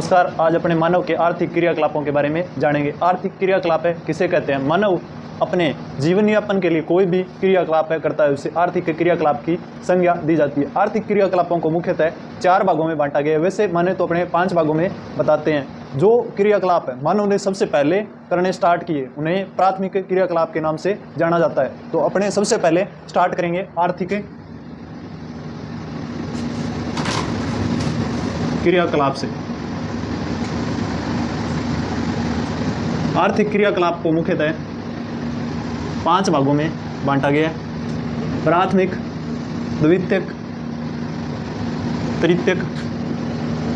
नमस्कार। आज अपने मानव के आर्थिक क्रियाकलापों के बारे में जानेंगे। आर्थिक क्रियाकलाप है किसे कहते हैं? मानव अपने जीवन यापन के लिए कोई भी क्रियाकलाप है करता है उसे आर्थिक क्रियाकलाप की संज्ञा दी जाती है। आर्थिक क्रियाकलापों को मुख्यतः 4 भागों में बांटा गया है, वैसे माने तो अपने 5 भागों में बताते हैं। जो क्रियाकलाप है मानव ने सबसे पहले करने स्टार्ट किए उन्हें प्राथमिक क्रियाकलाप के नाम से जाना जाता है। तो अपने सबसे पहले स्टार्ट करेंगे आर्थिक क्रियाकलाप से। आर्थिक क्रियाकलाप को मुख्यतः 5 भागों में बांटा गया है। प्राथमिक, द्वितीयक, तृतीयक,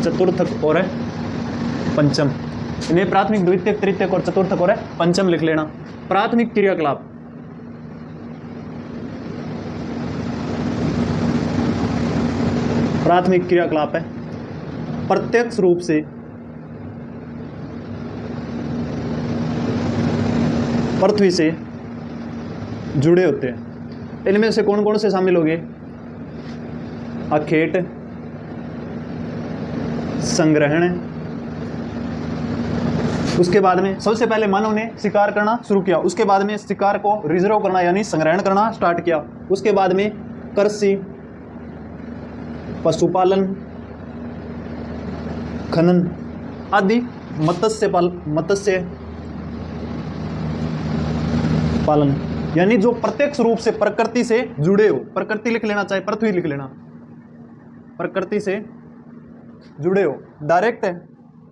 चतुर्थक और पंचम। इन्हें प्राथमिक, द्वितीयक, तृतीयक और चतुर्थक और पंचम लिख लेना। प्राथमिक क्रियाकलाप प्राथमिक क्रियाकलाप है प्रत्यक्ष रूप से पृथ्वी से जुड़े होते हैं। इनमें से कौन कौन से शामिल होंगे? अखेट, संग्रहण, उसके बाद में सबसे पहले मानव ने शिकार करना शुरू किया, उसके बाद में शिकार को रिजर्व करना यानी संग्रहण करना स्टार्ट किया, उसके बाद में कृषि, पशुपालन, खनन आदि, मत्स्य पालन, यानी जो प्रत्यक्ष रूप से प्रकृति से जुड़े हो। प्रकृति लिख लेना, चाहे पृथ्वी लिख लेना। प्रकृति से जुड़े हो, डायरेक्ट है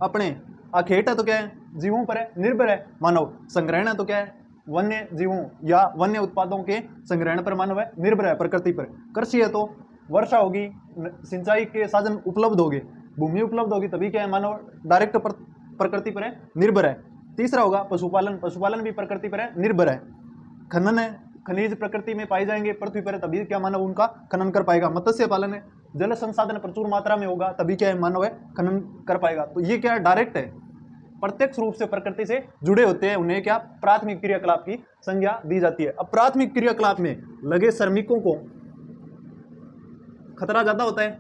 अपने। अखेट है तो क्या है? जीवों पर है, निर्भर है मानव। संग्रहण है तो क्या है? वन्य जीवों या वन्य उत्पादों के संग्रहण पर मानव है, निर्भर है प्रकृति पर। कृषि है तो वर्षा होगी, सिंचाई के साधन उपलब्ध होंगे, भूमि उपलब्ध होगी, तभी क्या है? मानव डायरेक्ट प्रकृति पर है, निर्भर है। तीसरा होगा पशुपालन। पशुपालन भी प्रकृति पर है, निर्भर है। खनन है, खनिज प्रकृति में पाए जाएंगे पृथ्वी पर, तभी क्या मानव उनका खनन कर पाएगा। मत्स्य पालन है, जल संसाधन प्रचुर मात्रा में होगा, तभी क्या है? मानव है खनन कर पाएगा। तो ये क्या है? डायरेक्ट है, प्रत्यक्ष रूप से प्रकृति से जुड़े होते हैं, उन्हें क्या प्राथमिक क्रियाकलाप की संज्ञा दी जाती है। अब प्राथमिक क्रियाकलाप में लगे श्रमिकों को खतरा ज्यादा होता है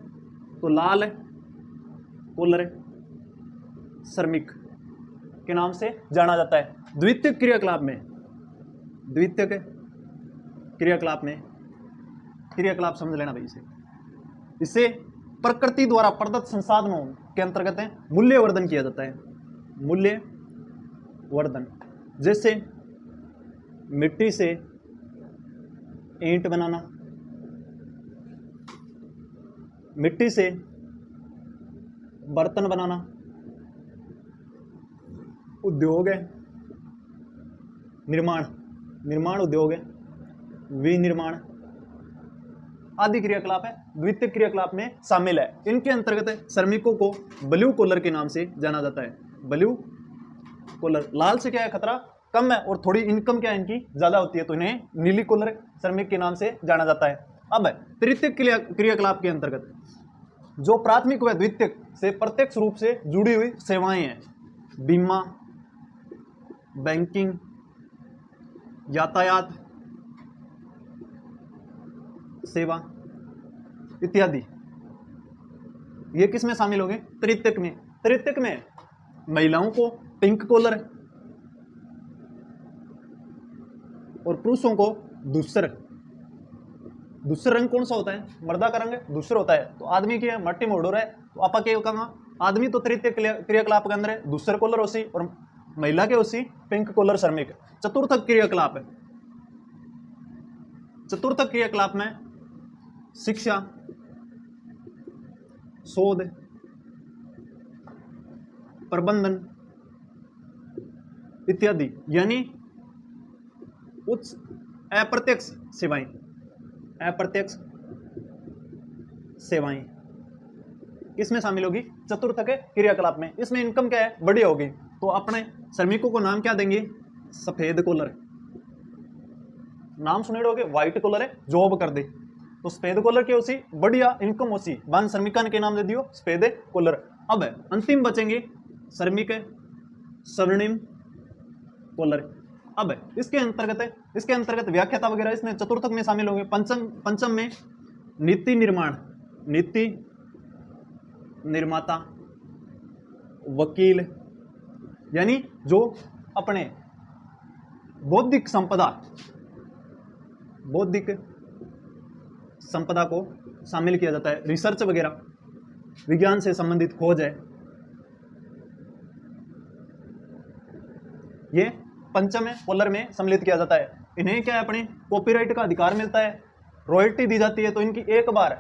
तो लाल कॉलर श्रमिक के नाम से जाना जाता है। द्वितीयक क्रियाकलाप में, द्वितीयक क्रियाकलाप में, क्रियाकलाप समझ लेना भाई इससे प्रकृति द्वारा प्रदत्त संसाधनों के अंतर्गत है मूल्यवर्धन किया जाता है। मूल्यवर्धन जैसे मिट्टी से ईंट बनाना, मिट्टी से बर्तन बनाना, उद्योग है, निर्माण उद्योग है, विनिर्माण आदि क्रियाकलाप है द्वितीयक क्रियाकलाप में शामिल है। इनके अंतर्गत श्रमिकों को ब्लू कॉलर के नाम से जाना जाता है। ब्लू कॉलर, लाल से क्या है? खतरा कम है और थोड़ी इनकम क्या है इनकी ज्यादा होती है, तो इन्हें नीली कॉलर श्रमिक के नाम से जाना जाता है। अब तृतीयक क्रियाकलाप के अंतर्गत जो प्राथमिक व द्वितीयक से प्रत्यक्ष रूप से जुड़ी हुई सेवाएं हैं, बीमा, बैंकिंग, यातायात सेवा इत्यादि, ये किस में शामिल होंगे? तृतीयक में। तृतीयक में महिलाओं को पिंक कॉलर और पुरुषों को दूसर। दूसरा रंग कौन सा होता है? मर्दा का रंग दूसरा होता है। तो आदमी की मट्टी मोड़ रहा है तो आपा के कहा आदमी तो तृतीय क्रियाकलाप के अंदर है दूसरे कॉलर होसी और महिला के होसी पिंक कॉलर श्रमिक। चतुर्थक क्रियाकलाप है। चतुर्थक क्रियाकलाप में शिक्षा, शोध, प्रबंधन इत्यादि, यानी उच्च अप्रत्यक्ष सेवाएं, अप्रत्यक्ष सेवाएं इसमें शामिल होगी चतुर्थक क्रियाकलाप में। इसमें इनकम क्या है? बड़ी होगी। तो अपने श्रमिकों को नाम क्या देंगे? सफेद कॉलर। नाम सुने होगे, व्हाइट कॉलर है, जॉब कर दे तो सफेद कॉलर की होसी, बढ़िया इनकम होसी, बान श्रमिका के नाम दे दियो सफेद कॉलर। अब अंतिम बचेंगे श्रमिक स्वर्णिम कॉलर। अब इसके अंतर्गत व्याख्याता वगैरह इसमें चतुर्थक में शामिल होंगे। पंचम में नीति निर्माण, नीति निर्माता वकील, यानी जो अपने बौद्धिक संपदा को शामिल किया जाता है, रिसर्च वगैरह, विज्ञान से संबंधित खोज है, ये पंचम पोलर में सम्मिलित किया जाता है। इन्हें क्या है, अपने कॉपीराइट का अधिकार मिलता है, रॉयल्टी दी जाती है, तो इनकी एक बार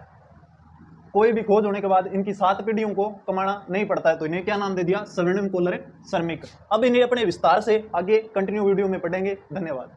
कोई भी खोज होने के बाद इनकी 7 पीढ़ियों को कमाना नहीं पड़ता है, तो इन्हें क्या नाम दे दिया, स्वर्णिम पोलर श्रमिक। अब इन्हें अपने विस्तार से आगे कंटिन्यू वीडियो में पढ़ेंगे। धन्यवाद।